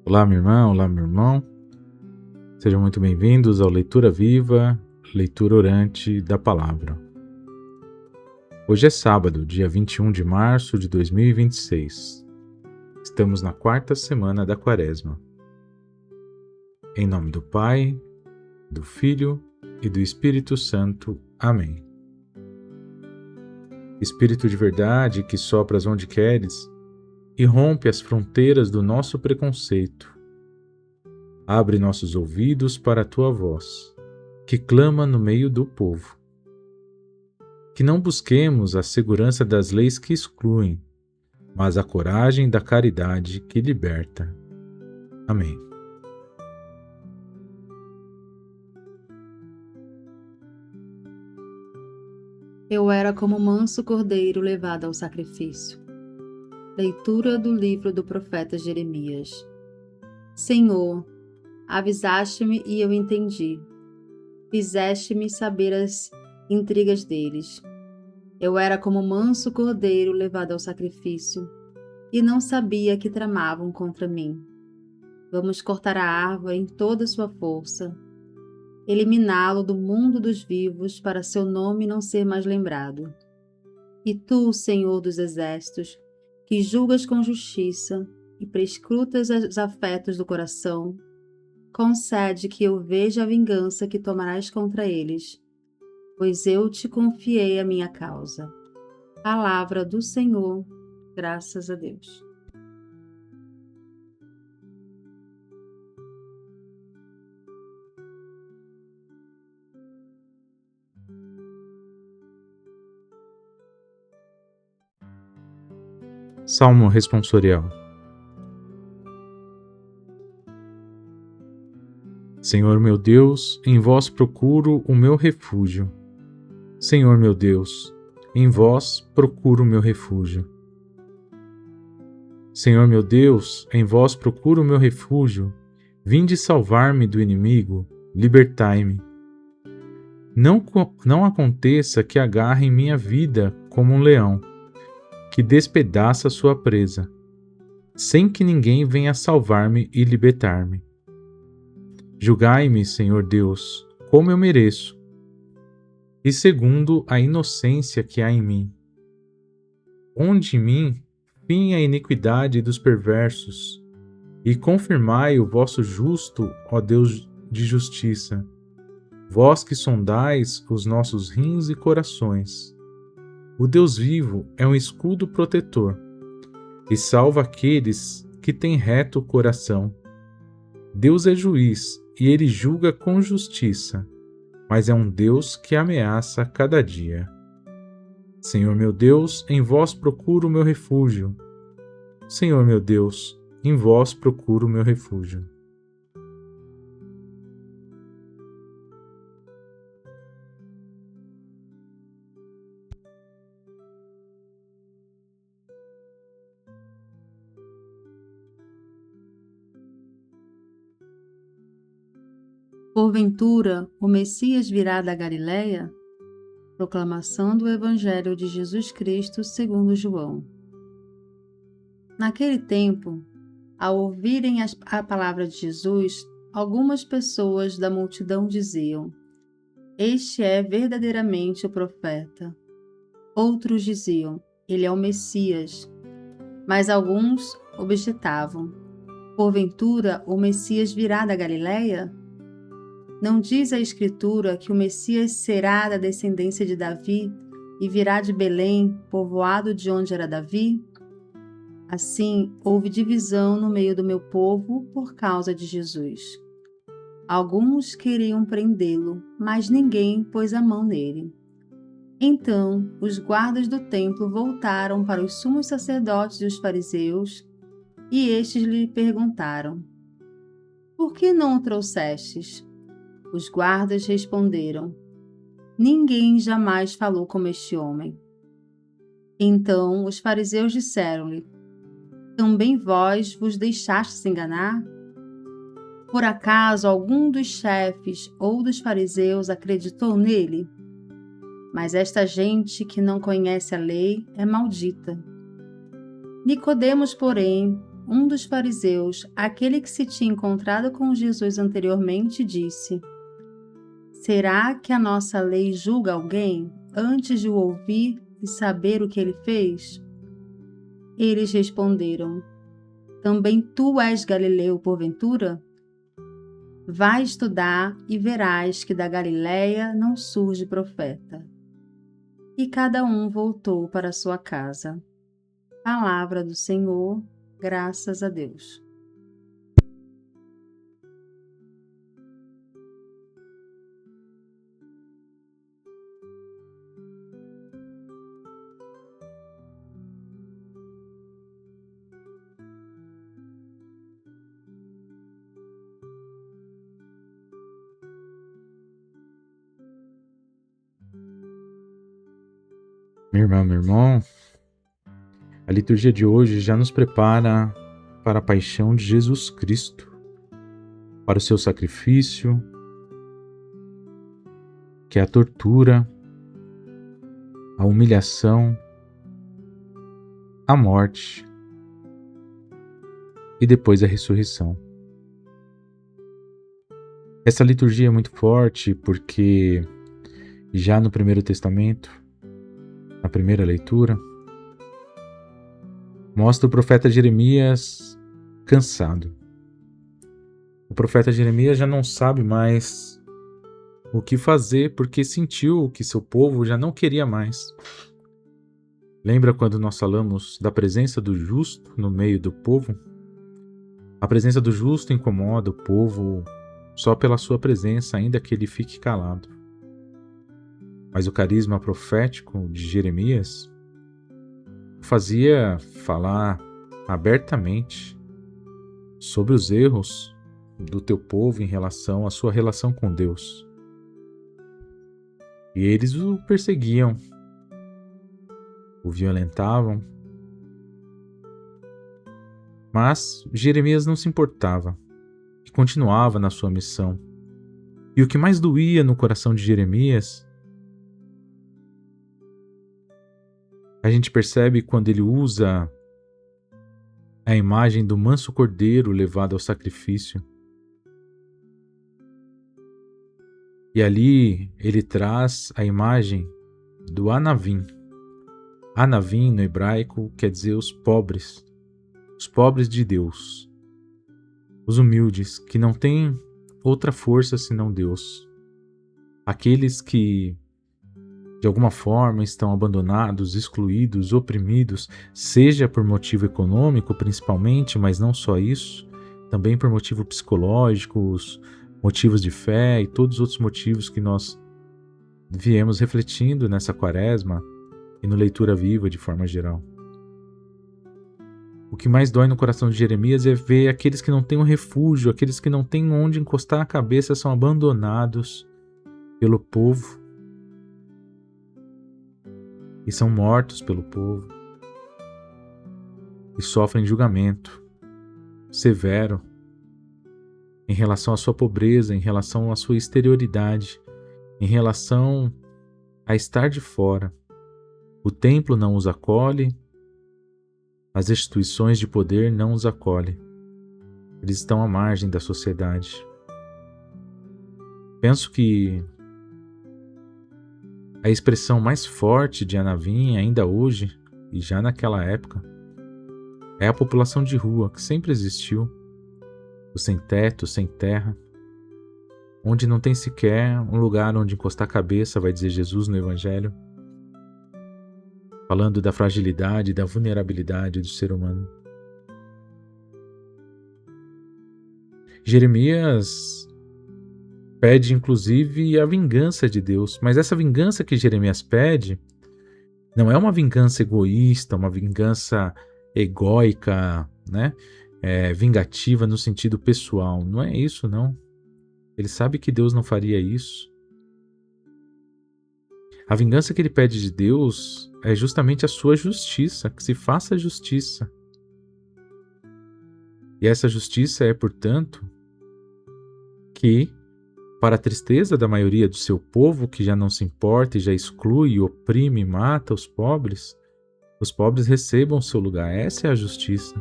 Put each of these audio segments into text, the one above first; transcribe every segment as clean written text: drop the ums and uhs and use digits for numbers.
Olá, minha irmã, olá, meu irmão. Sejam muito bem-vindos ao Leitura Viva, leitura orante da Palavra. Hoje é sábado, dia 21 de março de 2026. Estamos na quarta semana da Quaresma. Em nome do Pai, do Filho e do Espírito Santo. Amém. Espírito de verdade que sopras onde queres e rompe as fronteiras do nosso preconceito. Abre nossos ouvidos para a tua voz, que clama no meio do povo. Que não busquemos a segurança das leis que excluem, mas a coragem da caridade que liberta. Amém. Eu era como manso cordeiro levado ao sacrifício. Leitura do livro do profeta Jeremias. Senhor, avisaste-me e eu entendi. Fizeste-me saber as intrigas deles. Eu era como manso cordeiro levado ao sacrifício, e não sabia que tramavam contra mim. Vamos cortar a árvore em toda sua força, eliminá-lo do mundo dos vivos para seu nome não ser mais lembrado. E tu, Senhor dos exércitos, que julgas com justiça e prescrutas os afetos do coração, concede que eu veja a vingança que tomarás contra eles, pois eu te confiei a minha causa. Palavra do Senhor, graças a Deus. Salmo responsorial. Senhor meu Deus, em vós procuro o meu refúgio. Senhor meu Deus, em vós procuro o meu refúgio. Senhor meu Deus, em vós procuro o meu refúgio. Vinde salvar-me do inimigo, libertai-me. Não aconteça que agarrem minha vida como um leão, que despedaça sua presa, sem que ninguém venha salvar-me e libertar-me. Julgai-me, Senhor Deus, como eu mereço, e segundo a inocência que há em mim. Onde em mim fim a iniquidade dos perversos, e confirmai o vosso justo, ó Deus de justiça, vós que sondais os nossos rins e corações. O Deus vivo é um escudo protetor, e salva aqueles que têm reto coração. Deus é juiz, e ele julga com justiça, mas é um Deus que ameaça cada dia. Senhor meu Deus, em vós procuro o meu refúgio. Senhor meu Deus, em vós procuro o meu refúgio. Porventura, o Messias virá da Galileia? Proclamação do Evangelho de Jesus Cristo segundo João. Naquele tempo, ao ouvirem a palavra de Jesus, algumas pessoas da multidão diziam: Este é verdadeiramente o profeta. Outros diziam: Ele é o Messias. Mas alguns objetavam: Porventura, o Messias virá da Galileia? Não diz a Escritura que o Messias será da descendência de Davi e virá de Belém, povoado de onde era Davi? Assim, houve divisão no meio do meu povo por causa de Jesus. Alguns queriam prendê-lo, mas ninguém pôs a mão nele. Então, os guardas do templo voltaram para os sumos sacerdotes e os fariseus, e estes lhe perguntaram: Por que não o trouxestes? Os guardas responderam: Ninguém jamais falou como este homem. Então os fariseus disseram-lhe: Também vós vos deixastes enganar? Por acaso algum dos chefes ou dos fariseus acreditou nele? Mas esta gente que não conhece a lei é maldita. Nicodemos, porém, um dos fariseus, aquele que se tinha encontrado com Jesus anteriormente, disse: Será que a nossa lei julga alguém antes de o ouvir e saber o que ele fez? Eles responderam: Também tu és galileu, porventura? Vai estudar e verás que da Galiléia não surge profeta. E cada um voltou para sua casa. Palavra do Senhor, graças a Deus. Minha irmã, meu irmão, a liturgia de hoje já nos prepara para a paixão de Jesus Cristo, para o seu sacrifício, que é a tortura, a humilhação, a morte e depois a ressurreição. Essa liturgia é muito forte porque já no Primeiro Testamento, na primeira leitura, mostra o profeta Jeremias cansado. O profeta Jeremias já não sabe mais o que fazer porque sentiu que seu povo já não queria mais. Lembra quando nós falamos da presença do justo no meio do povo? A presença do justo incomoda o povo só pela sua presença, ainda que ele fique calado. Mas o carisma profético de Jeremias fazia falar abertamente sobre os erros do teu povo em relação à sua relação com Deus. E eles o perseguiam, o violentavam, mas Jeremias não se importava e continuava na sua missão. E o que mais doía no coração de Jeremias, a gente percebe quando ele usa a imagem do manso cordeiro levado ao sacrifício. E ali ele traz a imagem do Anavim. Anavim no hebraico quer dizer os pobres de Deus, os humildes, que não têm outra força senão Deus. Aqueles que de alguma forma estão abandonados, excluídos, oprimidos, seja por motivo econômico principalmente, mas não só isso, também por motivos psicológicos, motivos de fé e todos os outros motivos que nós viemos refletindo nessa quaresma e no Leitura Viva de forma geral. O que mais dói no coração de Jeremias é ver aqueles que não têm um refúgio, aqueles que não têm onde encostar a cabeça, são abandonados pelo povo e são mortos pelo povo e sofrem julgamento severo em relação à sua pobreza, em relação à sua exterioridade, em relação a estar de fora. O templo não os acolhe, as instituições de poder não os acolhem. Eles estão à margem da sociedade. Penso que a expressão mais forte de Anavim, ainda hoje, e já naquela época, é a população de rua, que sempre existiu, o sem teto, sem terra, onde não tem sequer um lugar onde encostar a cabeça, vai dizer Jesus no Evangelho, falando da fragilidade e da vulnerabilidade do ser humano. Jeremias pede inclusive a vingança de Deus, mas essa vingança que Jeremias pede não é uma vingança egoísta, uma vingança egóica, né? Vingativa no sentido pessoal. Não é isso, não. Ele sabe que Deus não faria isso. A vingança que ele pede de Deus é justamente a sua justiça, que se faça justiça. E essa justiça é, portanto, que, para a tristeza da maioria do seu povo, que já não se importa e já exclui, oprime e mata os pobres recebam seu lugar. Essa é a justiça.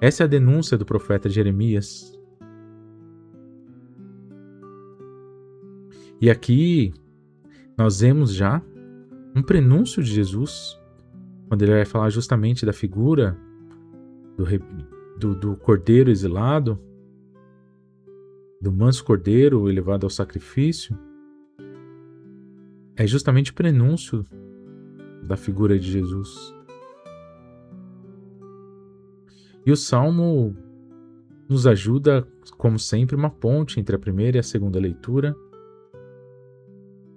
Essa é a denúncia do profeta Jeremias. E aqui nós vemos já um prenúncio de Jesus, quando ele vai falar justamente da figura do cordeiro exilado, do manso cordeiro elevado ao sacrifício. É justamente o prenúncio da figura de Jesus. E o Salmo nos ajuda, como sempre, uma ponte entre a primeira e a segunda leitura,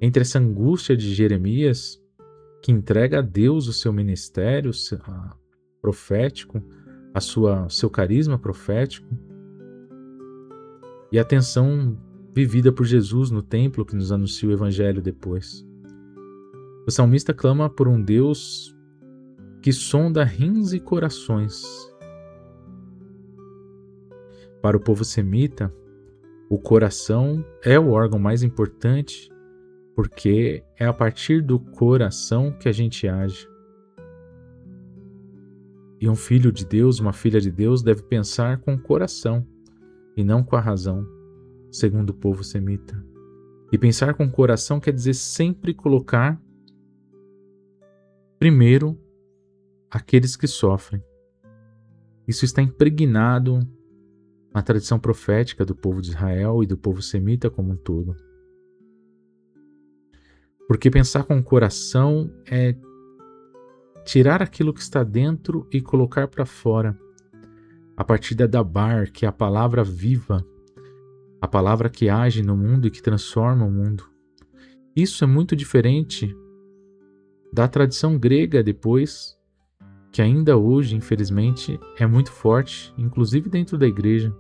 entre essa angústia de Jeremias, que entrega a Deus o seu ministério profético, seu carisma profético, e a tensão vivida por Jesus no templo que nos anuncia o Evangelho depois. O salmista clama por um Deus que sonda rins e corações. Para o povo semita, o coração é o órgão mais importante, porque é a partir do coração que a gente age. E um filho de Deus, uma filha de Deus, deve pensar com o coração e não com a razão, segundo o povo semita. E pensar com o coração quer dizer sempre colocar primeiro aqueles que sofrem. Isso está impregnado na tradição profética do povo de Israel e do povo semita como um todo. Porque pensar com o coração é tirar aquilo que está dentro e colocar para fora, a partir da Dabar, que é a palavra viva, a palavra que age no mundo e que transforma o mundo. Isso é muito diferente da tradição grega depois, que ainda hoje, infelizmente, é muito forte, inclusive dentro da igreja.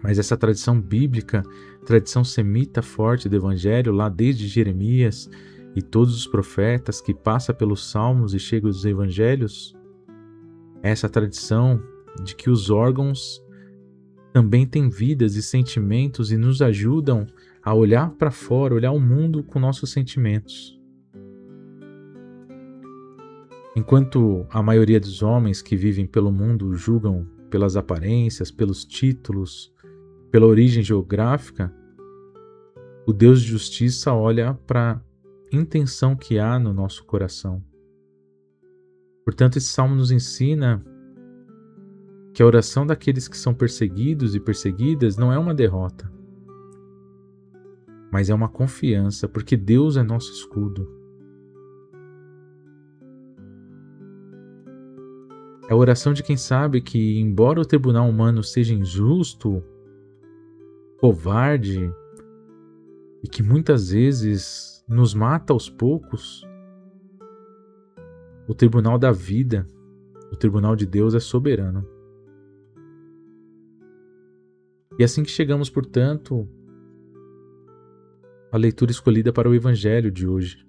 Mas essa tradição bíblica, tradição semita forte do Evangelho, lá desde Jeremias e todos os profetas, que passa pelos Salmos e chega aos Evangelhos, essa tradição de que os órgãos também têm vidas e sentimentos e nos ajudam a olhar para fora, olhar o mundo com nossos sentimentos. Enquanto a maioria dos homens que vivem pelo mundo julgam pelas aparências, pelos títulos, pela origem geográfica, o Deus de justiça olha para a intenção que há no nosso coração. Portanto, esse salmo nos ensina que a oração daqueles que são perseguidos e perseguidas não é uma derrota, mas é uma confiança, porque Deus é nosso escudo. É a oração de quem sabe que, embora o tribunal humano seja injusto, covarde e que muitas vezes nos mata aos poucos, o tribunal da vida, o tribunal de Deus é soberano. E assim que chegamos, portanto, à leitura escolhida para o Evangelho de hoje.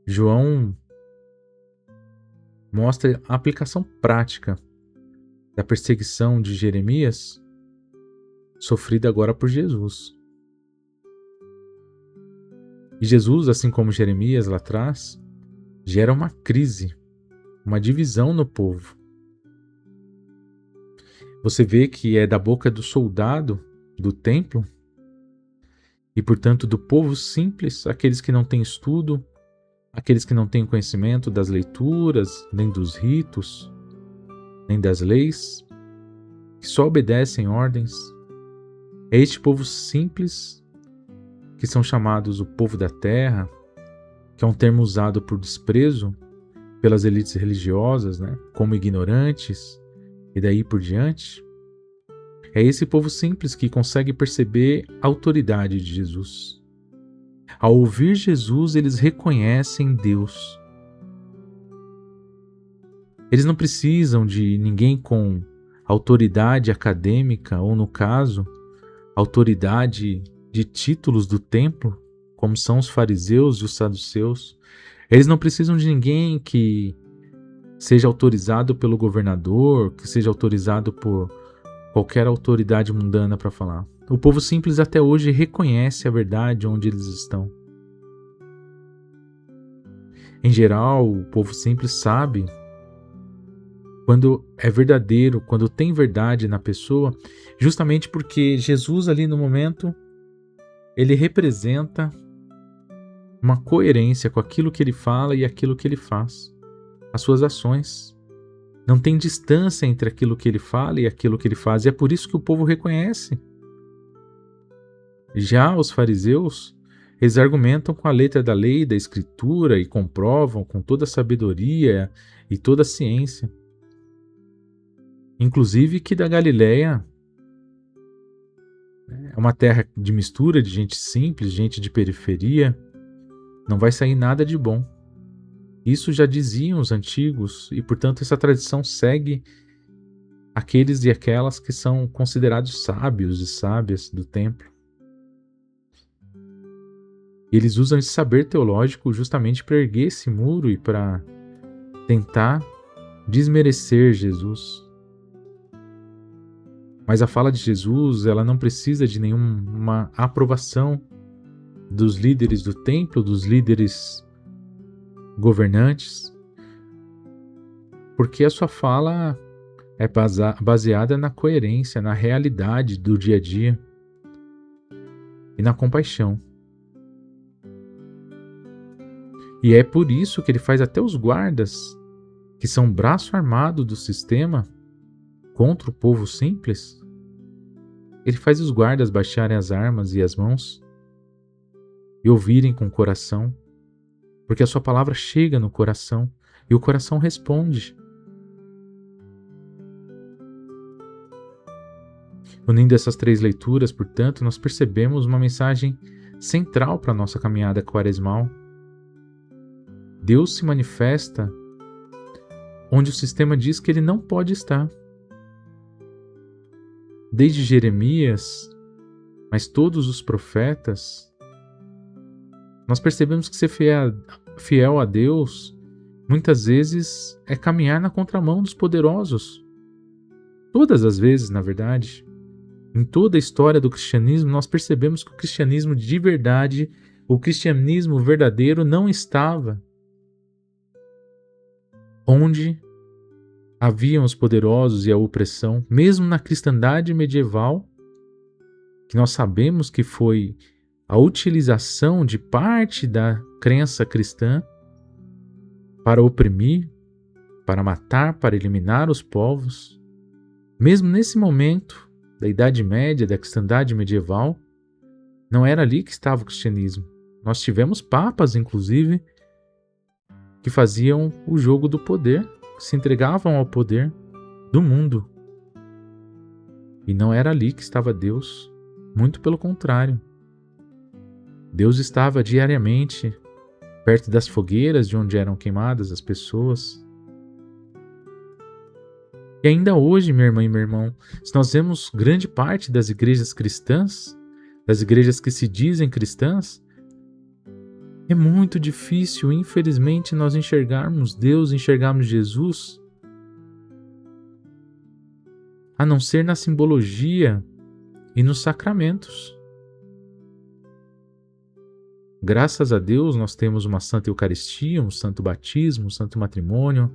João mostra a aplicação prática da perseguição de Jeremias, sofrida agora por Jesus. E Jesus, assim como Jeremias lá atrás, gera uma crise, uma divisão no povo. Você vê que é da boca do soldado do templo e, portanto, do povo simples, aqueles que não têm estudo, aqueles que não têm conhecimento das leituras, nem dos ritos, nem das leis, que só obedecem ordens. É este povo simples que são chamados o povo da terra, que é um termo usado por desprezo pelas elites religiosas, como ignorantes e daí por diante. É esse povo simples que consegue perceber a autoridade de Jesus. Ao ouvir Jesus, eles reconhecem Deus. Eles não precisam de ninguém com autoridade acadêmica, ou no caso, autoridade de títulos do templo, como são os fariseus e os saduceus. Eles não precisam de ninguém que seja autorizado pelo governador, que seja autorizado por qualquer autoridade mundana para falar. O povo simples até hoje reconhece a verdade onde eles estão. Em geral, o povo simples sabe quando é verdadeiro, quando tem verdade na pessoa, justamente porque Jesus ali no momento, ele representa uma coerência com aquilo que ele fala e aquilo que ele faz, as suas ações. Não tem distância entre aquilo que ele fala e aquilo que ele faz, e é por isso que o povo reconhece. Já os fariseus, eles argumentam com a letra da lei, da escritura, e comprovam com toda a sabedoria e toda a ciência. Inclusive que da Galileia é uma terra de mistura de gente simples, gente de periferia, não vai sair nada de bom. Isso já diziam os antigos e, portanto, essa tradição segue aqueles e aquelas que são considerados sábios e sábias do templo. E eles usam esse saber teológico justamente para erguer esse muro e para tentar desmerecer Jesus. Mas a fala de Jesus, ela não precisa de nenhuma aprovação dos líderes do templo, dos líderes governantes, porque a sua fala é baseada na coerência, na realidade do dia a dia e na compaixão. E é por isso que ele faz até os guardas, que são braço armado do sistema contra o povo simples, ele faz os guardas baixarem as armas e as mãos e ouvirem com o coração, porque a sua palavra chega no coração e o coração responde. Unindo essas três leituras, portanto, nós percebemos uma mensagem central para a nossa caminhada quaresmal. Deus se manifesta onde o sistema diz que ele não pode estar. Desde Jeremias, mas todos os profetas, nós percebemos que ser fiel a Deus muitas vezes é caminhar na contramão dos poderosos. Todas as vezes, na verdade. Em toda a história do cristianismo, nós percebemos que o cristianismo de verdade, o cristianismo verdadeiro, não estava onde haviam os poderosos e a opressão, mesmo na cristandade medieval, que nós sabemos que foi a utilização de parte da crença cristã para oprimir, para matar, para eliminar os povos. Mesmo nesse momento da Idade Média, da cristandade medieval, não era ali que estava o cristianismo. Nós tivemos papas, inclusive, que faziam o jogo do poder, que se entregavam ao poder do mundo. E não era ali que estava Deus, muito pelo contrário. Deus estava diariamente perto das fogueiras de onde eram queimadas as pessoas. E ainda hoje, minha irmã e meu irmão, se nós vemos grande parte das igrejas cristãs, das igrejas que se dizem cristãs, é muito difícil, infelizmente, nós enxergarmos Deus, enxergarmos Jesus, a não ser na simbologia e nos sacramentos. Graças a Deus, nós temos uma Santa Eucaristia, um Santo Batismo, um Santo Matrimônio,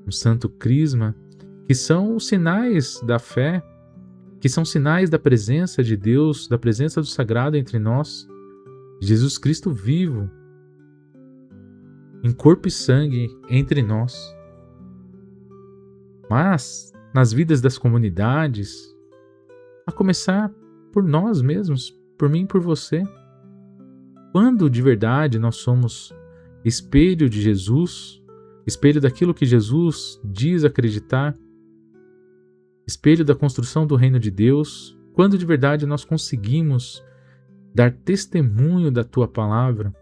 um Santo Crisma, que são os sinais da fé, que são sinais da presença de Deus, da presença do sagrado entre nós, Jesus Cristo vivo, em corpo e sangue entre nós. Mas, nas vidas das comunidades, a começar por nós mesmos, por mim e por você, quando de verdade nós somos espelho de Jesus, espelho daquilo que Jesus diz acreditar, espelho da construção do reino de Deus, quando de verdade nós conseguimos dar testemunho da tua palavra,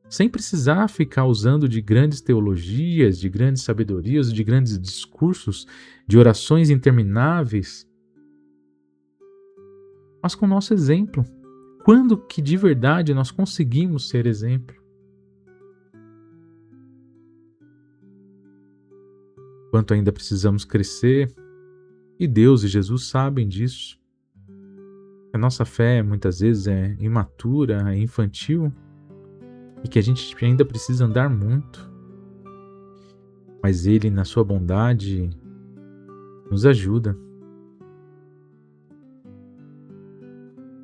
sem precisar ficar usando de grandes teologias, de grandes sabedorias, de grandes discursos, de orações intermináveis, mas com o nosso exemplo. Quando que de verdade nós conseguimos ser exemplo? Quanto ainda precisamos crescer, e Deus e Jesus sabem disso. A nossa fé muitas vezes é imatura, é infantil, e que a gente ainda precisa andar muito. mas Ele, na sua bondade, nos ajuda.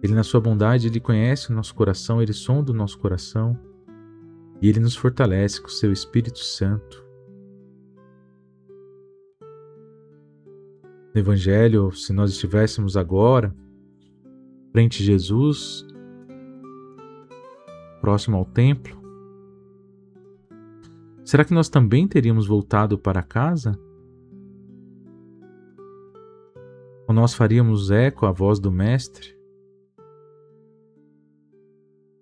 Ele, na sua bondade, Ele conhece o nosso coração, Ele sonda o nosso coração e Ele nos fortalece com o seu Espírito Santo. No Evangelho, se nós estivéssemos agora frente a Jesus, próximo ao templo, será que nós também teríamos voltado para casa? Ou nós faríamos eco à voz do Mestre?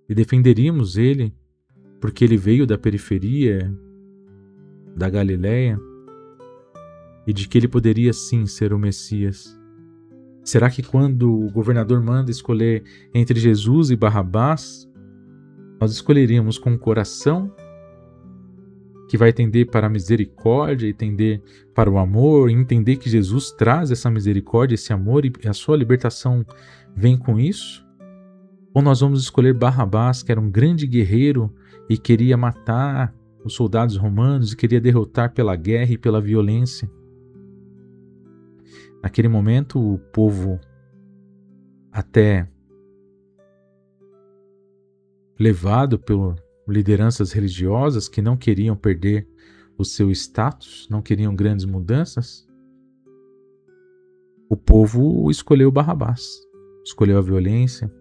E defenderíamos Ele porque Ele veio da periferia da Galileia e de que Ele poderia sim ser o Messias? Será que quando o governador manda escolher entre Jesus e Barrabás, nós escolheríamos com o coração que vai tender para a misericórdia e tender para o amor, e entender que Jesus traz essa misericórdia, esse amor, e a sua libertação vem com isso? Ou nós vamos escolher Barrabás, que era um grande guerreiro e queria matar os soldados romanos e queria derrotar pela guerra e pela violência? Naquele momento, o povo, até levado por lideranças religiosas que não queriam perder o seu status, não queriam grandes mudanças, o povo escolheu Barrabás, escolheu a violência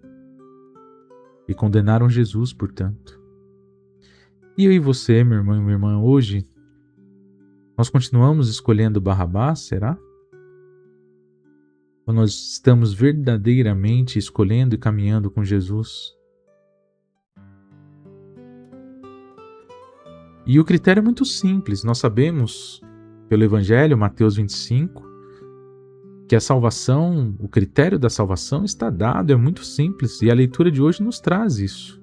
e condenaram Jesus, portanto. E eu e você, meu irmão e minha irmã, hoje, nós continuamos escolhendo Barrabás, será? Ou nós estamos verdadeiramente escolhendo e caminhando com Jesus? E o critério é muito simples. Nós sabemos, pelo Evangelho, Mateus 25, que a salvação, o critério da salvação está dado, é muito simples, e a leitura de hoje nos traz isso.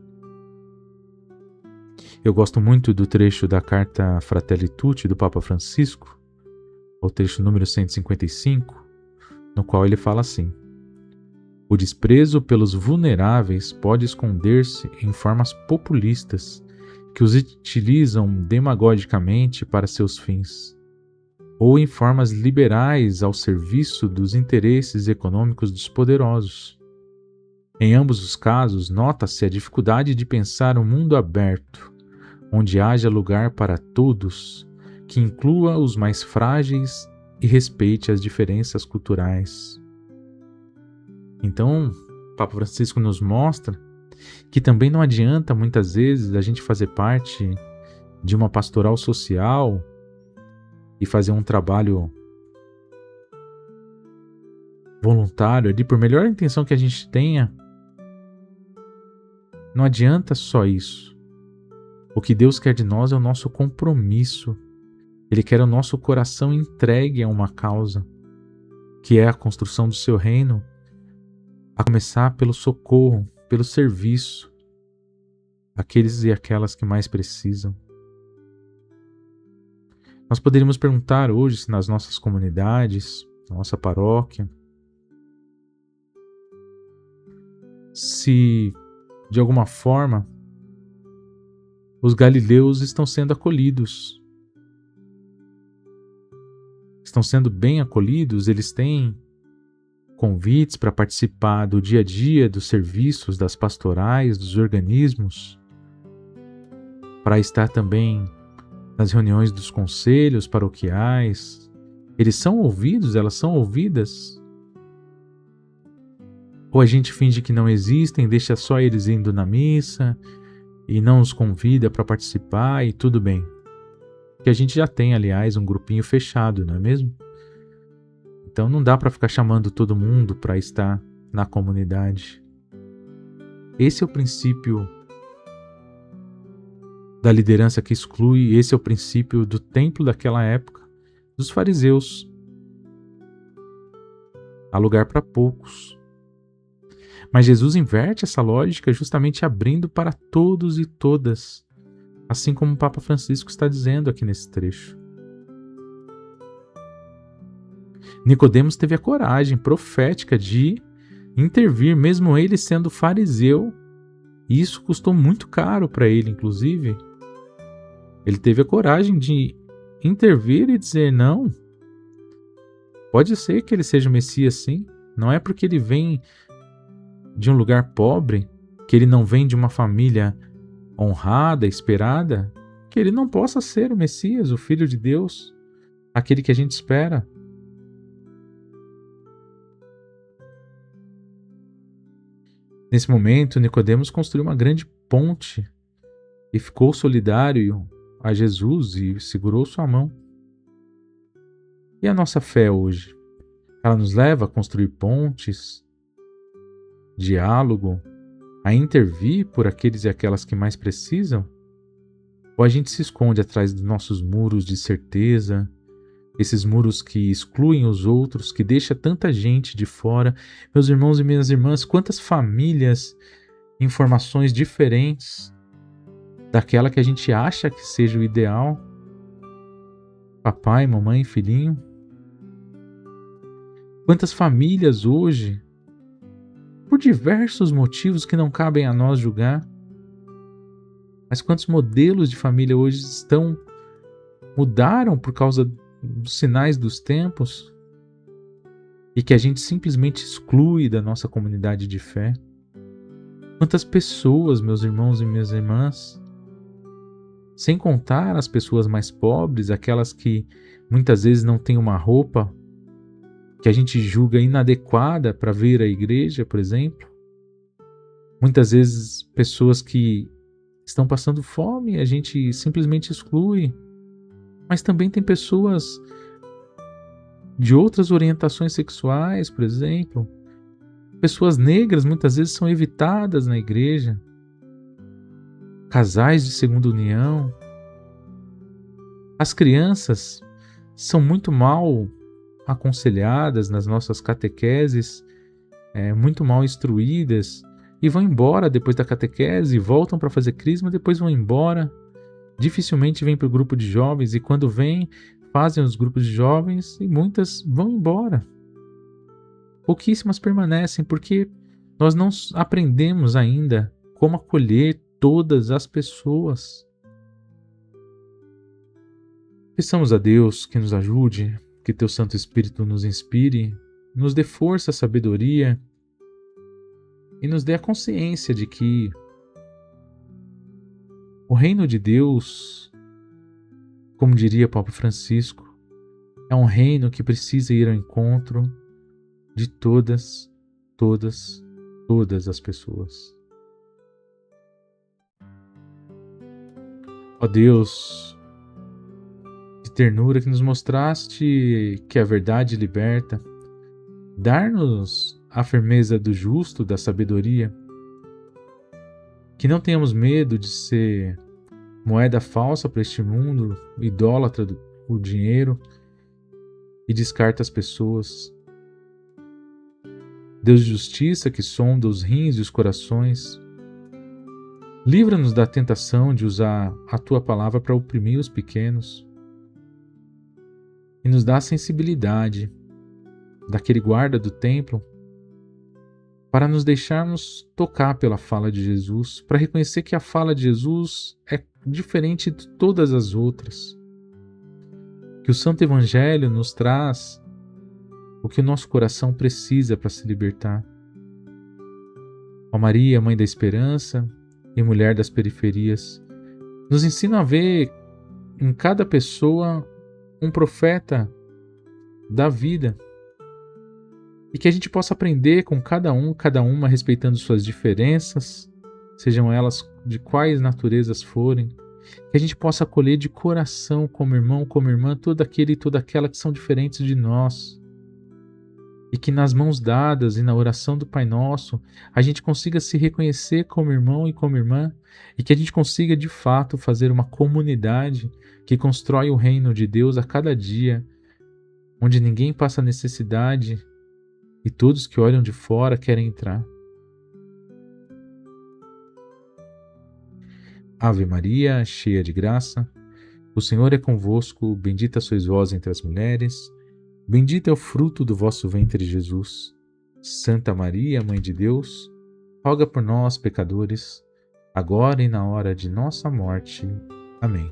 Eu gosto muito do trecho da carta Fratelli Tutti do Papa Francisco, o trecho número 155, no qual ele fala assim: o desprezo pelos vulneráveis pode esconder-se em formas populistas que os utilizam demagogicamente para seus fins, ou em formas liberais ao serviço dos interesses econômicos dos poderosos. Em ambos os casos, nota-se a dificuldade de pensar um mundo aberto, onde haja lugar para todos, que inclua os mais frágeis e respeite as diferenças culturais. Então, o Papa Francisco nos mostra que também não adianta muitas vezes a gente fazer parte de uma pastoral social e fazer um trabalho voluntário ali, por melhor intenção que a gente tenha. Não adianta só isso. O que Deus quer de nós é o nosso compromisso. Ele quer o nosso coração entregue a uma causa, que é a construção do seu reino, a começar pelo socorro, pelo serviço, àqueles e aquelas que mais precisam. Nós poderíamos perguntar hoje se nas nossas comunidades, na nossa paróquia, se de alguma forma os galileus estão sendo acolhidos. Estão sendo bem acolhidos, eles têm convites para participar do dia a dia, dos serviços, das pastorais, dos organismos, para estar também nas reuniões dos conselhos paroquiais. Eles são ouvidos, elas são ouvidas? Ou a gente finge que não existem, deixa só eles indo na missa e não os convida para participar e tudo bem? Que a gente já tem, aliás, um grupinho fechado, não é mesmo? Então não dá para ficar chamando todo mundo para estar na comunidade. Esse é o princípio da liderança que exclui, esse é o princípio do templo daquela época, dos fariseus. Há lugar para poucos. Mas Jesus inverte essa lógica justamente abrindo para todos e todas, assim como o Papa Francisco está dizendo aqui nesse trecho. Nicodemos teve a coragem profética de intervir, mesmo ele sendo fariseu, e isso custou muito caro para ele, inclusive. Ele teve a coragem de intervir e dizer não. Pode ser que ele seja o Messias, sim. Não é porque ele vem de um lugar pobre, que ele não vem de uma família honrada, esperada, que ele não possa ser o Messias, o Filho de Deus, aquele que a gente espera. Nesse momento, Nicodemos construiu uma grande ponte e ficou solidário a Jesus e segurou sua mão. E a nossa fé hoje? Ela nos leva a construir pontes, diálogo, a intervir por aqueles e aquelas que mais precisam? Ou a gente se esconde atrás dos nossos muros de certeza, esses muros que excluem os outros, que deixa tanta gente de fora? Meus irmãos e minhas irmãs, quantas famílias em formações diferentes daquela que a gente acha que seja o ideal? Papai, mamãe, filhinho. Quantas famílias hoje, por diversos motivos que não cabem a nós julgar, mas quantos modelos de família hoje mudaram por causa dos sinais dos tempos e que a gente simplesmente exclui da nossa comunidade de fé? Quantas pessoas, meus irmãos e minhas irmãs, sem contar as pessoas mais pobres, aquelas que muitas vezes não têm uma roupa que a gente julga inadequada para vir à igreja, por exemplo. Muitas vezes pessoas que estão passando fome, a gente simplesmente exclui. Mas também tem pessoas de outras orientações sexuais, por exemplo. Pessoas negras muitas vezes são evitadas na igreja. Casais de segunda união. As crianças são muito mal aconselhadas nas nossas catequeses, muito mal instruídas, e vão embora depois da catequese, voltam para fazer crisma, depois vão embora. Dificilmente vêm para o grupo de jovens, e quando vêm, fazem os grupos de jovens e muitas vão embora. Pouquíssimas permanecem, porque nós não aprendemos ainda como acolher todas as pessoas. Peçamos a Deus que nos ajude, que Teu Santo Espírito nos inspire, nos dê força, sabedoria e nos dê a consciência de que o reino de Deus, como diria Papa Francisco, é um reino que precisa ir ao encontro de todas as pessoas. Ó Deus, de ternura, que nos mostraste que a verdade liberta, dar-nos a firmeza do justo, da sabedoria, que não tenhamos medo de ser moeda falsa para este mundo, idólatra do dinheiro e descarta as pessoas. Deus de justiça, que sonda os rins e os corações, livra-nos da tentação de usar a Tua palavra para oprimir os pequenos e nos dá a sensibilidade daquele guarda do templo para nos deixarmos tocar pela fala de Jesus, para reconhecer que a fala de Jesus é diferente de todas as outras, que o Santo Evangelho nos traz o que o nosso coração precisa para se libertar. Ó Maria, Mãe da Esperança e Mulher das Periferias, nos ensina a ver em cada pessoa um profeta da vida, e que a gente possa aprender com cada uma, respeitando suas diferenças, sejam elas de quais naturezas forem, que a gente possa acolher de coração, como irmão, como irmã, todo aquele e toda aquela que são diferentes de nós, e que nas mãos dadas e na oração do Pai Nosso, a gente consiga se reconhecer como irmão e como irmã, e que a gente consiga de fato fazer uma comunidade que constrói o reino de Deus a cada dia, onde ninguém passa necessidade e todos que olham de fora querem entrar. Ave Maria, cheia de graça, o Senhor é convosco, bendita sois vós entre as mulheres, bendito é o fruto do vosso ventre, Jesus. Santa Maria, Mãe de Deus, roga por nós, pecadores, agora e na hora de nossa morte. Amém.